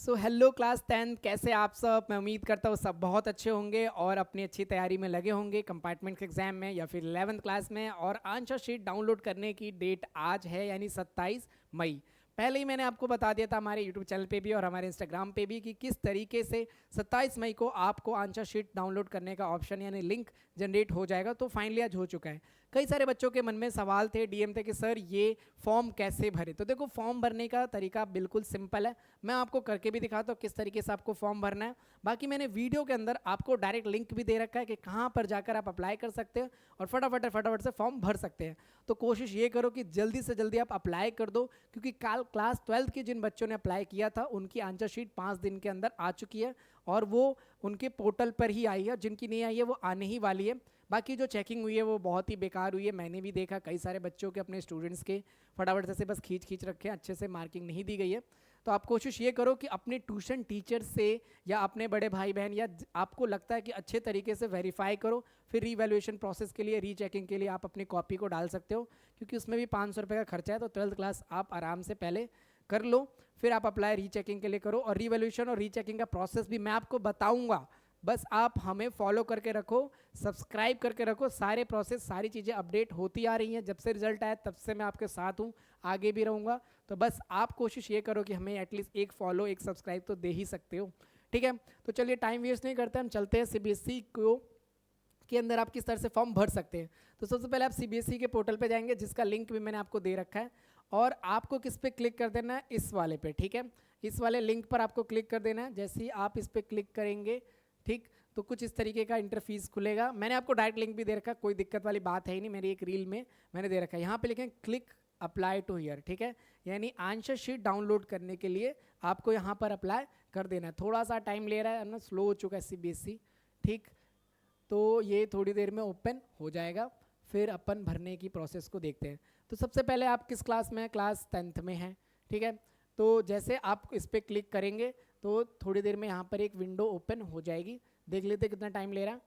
So hello class 10 कैसे आप सब। मैं उम्मीद करता हूँ सब बहुत अच्छे होंगे और अपनी अच्छी तैयारी में लगे होंगे कंपार्टमेंट के एग्जाम में या फिर 11th क्लास में। और आंसर शीट डाउनलोड करने की डेट आज है यानी 27 मई। पहले ही मैंने आपको बता दिया था हमारे यूट्यूब चैनल पे भी और हमारे इंस्टाग्राम पे भी कि किस तरीके से 27 मई को आपको आंसर शीट डाउनलोड करने का ऑप्शन यानी लिंक जनरेट हो जाएगा। तो फाइनली आज हो चुका है। कई सारे बच्चों के मन में सवाल थे, डीएम थे कि सर ये फॉर्म कैसे भरे। तो देखो फॉर्म भरने का तरीका बिल्कुल सिंपल है। मैं आपको करके भी दिखाता हूँ किस तरीके से आपको फॉर्म भरना है। बाकी मैंने वीडियो के अंदर आपको डायरेक्ट लिंक भी दे रखा है कि कहाँ पर जाकर आप अप्लाई कर सकते हैं और फटाफट फटाफट से फॉर्म भर सकते हैं। तो कोशिश ये करो कि जल्दी से जल्दी आप अप्लाई कर दो, क्योंकि कल क्लास 12th के जिन बच्चों ने अप्लाई किया था उनकी आंसर शीट 5 दिन के अंदर आ चुकी है और वो उनके पोर्टल पर ही आई है। जिनकी नहीं आई है वो आने ही वाली है। बाकी जो चेकिंग हुई है वो बहुत ही बेकार हुई है। मैंने भी देखा कई सारे बच्चों के अपने स्टूडेंट्स के फटाफट से बस खींच रखे हैं, अच्छे से मार्किंग नहीं दी गई है। तो आप कोशिश ये करो कि अपने ट्यूशन टीचर से या अपने बड़े भाई बहन या आपको लगता है कि अच्छे तरीके से वेरीफाई करो। फिर रीवैल्यूएशन प्रोसेस के लिए, रीचेकिंग के लिए आप अपनी कॉपी को डाल सकते हो, क्योंकि उसमें भी 500 रुपये का खर्चा है। तो 12th क्लास आप आराम से पहले कर लो, फिर आप अप्लाई रीचेकिंग के लिए करो। और रीवैल्यूएशन और रीचेकिंग का प्रोसेस भी मैं आपको बताऊंगा, बस आप हमें फॉलो करके रखो, सब्सक्राइब करके रखो। सारे प्रोसेस, सारी चीज़ें अपडेट होती आ रही हैं। जब से रिजल्ट आया तब से मैं आपके साथ हूँ, आगे भी रहूँगा। तो बस आप कोशिश ये करो कि हमें एटलीस्ट एक फॉलो एक सब्सक्राइब तो दे ही सकते हो, ठीक है। तो चलिए टाइम वेस्ट नहीं करते, हम चलते हैं सीबीएसई को के अंदर आप किस तरह से फॉर्म भर सकते हैं। तो सबसे पहले आप सीबीएसई के पोर्टल पे जाएंगे, जिसका लिंक भी मैंने आपको दे रखा है। और आपको किस पे क्लिक कर देना है, इस वाले पे, ठीक है। इस वाले लिंक पर आपको क्लिक कर देना है। जैसे ही आप इस पर क्लिक करेंगे, ठीक, तो कुछ इस तरीके का इंटरफेस खुलेगा। मैंने आपको डायरेक्ट लिंक भी दे रखा है, कोई दिक्कत वाली बात है ही नहीं, मेरी एक रील में मैंने दे रखा है। यहाँ पे लिखें क्लिक अप्लाई टू हियर, ठीक है, यानी आंसर शीट डाउनलोड करने के लिए आपको यहाँ पर अप्लाई कर देना है। थोड़ा सा टाइम ले रहा है ना, स्लो हो चुका है सीबीएसई, ठीक। तो ये थोड़ी देर में ओपन हो जाएगा, फिर अपन भरने की प्रोसेस को देखते हैं। तो सबसे पहले आप किस क्लास में हैं, क्लास 10th में हैं, ठीक है। तो जैसे आप इस पर क्लिक करेंगे तो थोड़ी देर में यहाँ पर एक विंडो ओपन हो जाएगी। देख लेते कितना टाइम ले रहा है।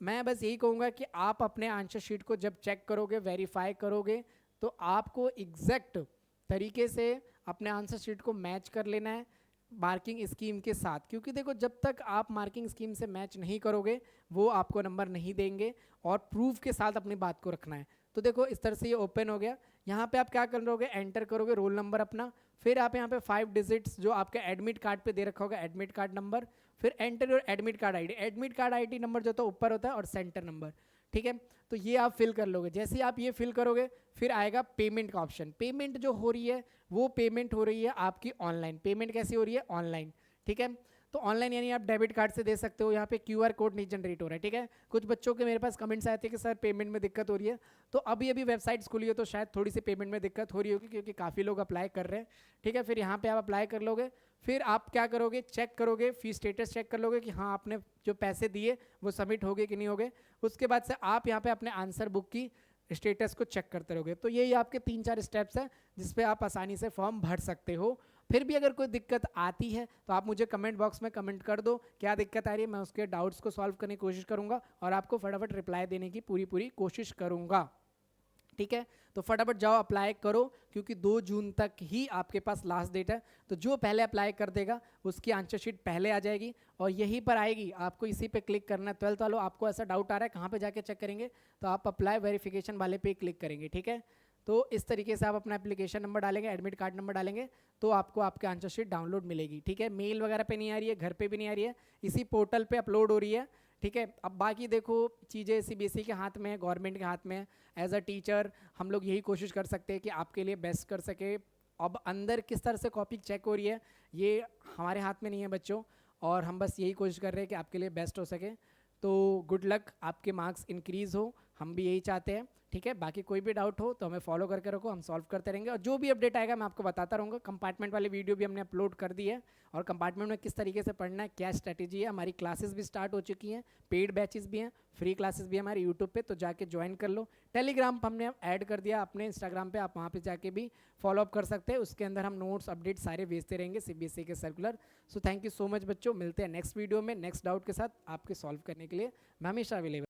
मैं बस यही कहूँगा कि आप अपने आंसर शीट को जब चेक करोगे, वेरीफाई करोगे, तो आपको एग्जैक्ट तरीके से अपने आंसर शीट को मैच कर लेना है मार्किंग स्कीम के साथ। क्योंकि देखो जब तक आप मार्किंग स्कीम से मैच नहीं करोगे वो आपको नंबर नहीं देंगे, और प्रूफ के साथ अपनी बात को रखना है। तो देखो इस तरह से ये ओपन हो गया। यहाँ पे आप क्या करोगे, एंटर करोगे रोल नंबर अपना, फिर आप यहाँ पे 5 डिजिट्स जो आपके एडमिट कार्ड पे दे रखा होगा, एडमिट कार्ड नंबर, फिर enter your admit card ID. Admit card ID number जो होता है ऊपर होता है, और सेंटर नंबर, ठीक है। तो ये आप फिल कर लोगे। जैसे ही आप ये फिल करोगे फिर आएगा पेमेंट का ऑप्शन। पेमेंट जो हो रही है वो पेमेंट हो रही है आपकी ऑनलाइन। पेमेंट कैसी हो रही है, ऑनलाइन, ठीक है। तो ऑनलाइन यानी आप डेबिट कार्ड से दे सकते हो। यहाँ पे क्यूआर कोड नहीं जनरेट हो रहा है, ठीक है। कुछ बच्चों के मेरे पास कमेंट्स आए थे कि सर पेमेंट में दिक्कत हो रही है। तो अभी अभी वेबसाइट्स खुली है तो शायद थोड़ी सी पेमेंट में दिक्कत हो रही होगी, क्योंकि काफ़ी लोग अप्लाई कर रहे हैं, ठीक है। फिर यहाँ पे आप अप्लाई कर लोगे, फिर आप क्या करोगे, चेक करोगे, फी स्टेटस चेक कर लोगे कि हाँ आपने जो पैसे दिए वो सबमिट हो गए कि नहीं हो गए। उसके बाद से आप यहाँ पे अपने आंसर बुक की स्टेटस को चेक करते रहोगे। तो यही आपके 3-4 स्टेप्स हैं जिसपे आप आसानी से फॉर्म भर सकते हो। फिर भी अगर कोई दिक्कत आती है तो आप मुझे कमेंट बॉक्स में कमेंट कर दो क्या दिक्कत आ रही है। मैं उसके डाउट्स को सॉल्व करने की कोशिश करूंगा और आपको फटाफट रिप्लाई देने की पूरी कोशिश करूंगा, ठीक है। तो फटाफट जाओ अप्लाई करो, क्योंकि 2 जून तक ही आपके पास लास्ट डेट है। तो जो पहले अप्लाई कर देगा उसकी आंसर शीट पहले आ जाएगी और यहीं पर आएगी। आपको इसी पे क्लिक करना है। 12th वालों, आपको ऐसा डाउट आ रहा है कहाँ पे जाके चेक करेंगे, तो आप अप्लाई वेरिफिकेशन वाले पे क्लिक करेंगे, ठीक है। तो इस तरीके से आप अपना एप्लीकेशन नंबर डालेंगे, एडमिट कार्ड नंबर डालेंगे, तो आपको आपके आंसर शीट डाउनलोड मिलेगी, ठीक है। मेल वगैरह पे नहीं आ रही है, घर पे भी नहीं आ रही है, इसी पोर्टल पे अपलोड हो रही है, ठीक है। अब बाकी देखो चीज़ें सीबीएसई के हाथ में है, गवर्नमेंट के हाथ में है। एज अ टीचर हम लोग यही कोशिश कर सकते हैं कि आपके लिए बेस्ट कर सके। अब अंदर किस तरह से कॉपी चेक हो रही है ये हमारे हाथ में नहीं है बच्चों, और हम बस यही कोशिश कर रहे हैं कि आपके लिए बेस्ट हो सके। तो गुड लक, आपके मार्क्स इंक्रीज़ हो, हम भी यही चाहते हैं, ठीक है। बाकी कोई भी डाउट हो तो हमें फॉलो करके रखो, हम सॉल्व करते रहेंगे और जो भी अपडेट आएगा मैं आपको बताता रहूँगा। कंपार्टमेंट वाली वीडियो भी हमने अपलोड कर दी है, और कंपार्टमेंट में किस तरीके से पढ़ना है, क्या स्ट्रैटेजी है। हमारी क्लासेस भी स्टार्ट हो चुकी हैं, पेड बैचेस भी हैं, फ्री क्लासेस भी हमारे यूट्यूब पे, तो जाके ज्वाइन कर लो। टेलीग्राम हमने ऐड कर दिया अपने इंस्टाग्राम पे, आप वहाँ पे जाके भी फॉलो अप कर सकते हैं। उसके अंदर हम नोट्स अपडेट सारे भेजते रहेंगे, सीबीएसई के circular. So thank you so much बच्चों, मिलते हैं नेक्स्ट वीडियो में नेक्स्ट डाउट के साथ आपके सॉल्व करने के लिए मैं हमेशा अवेलेबल।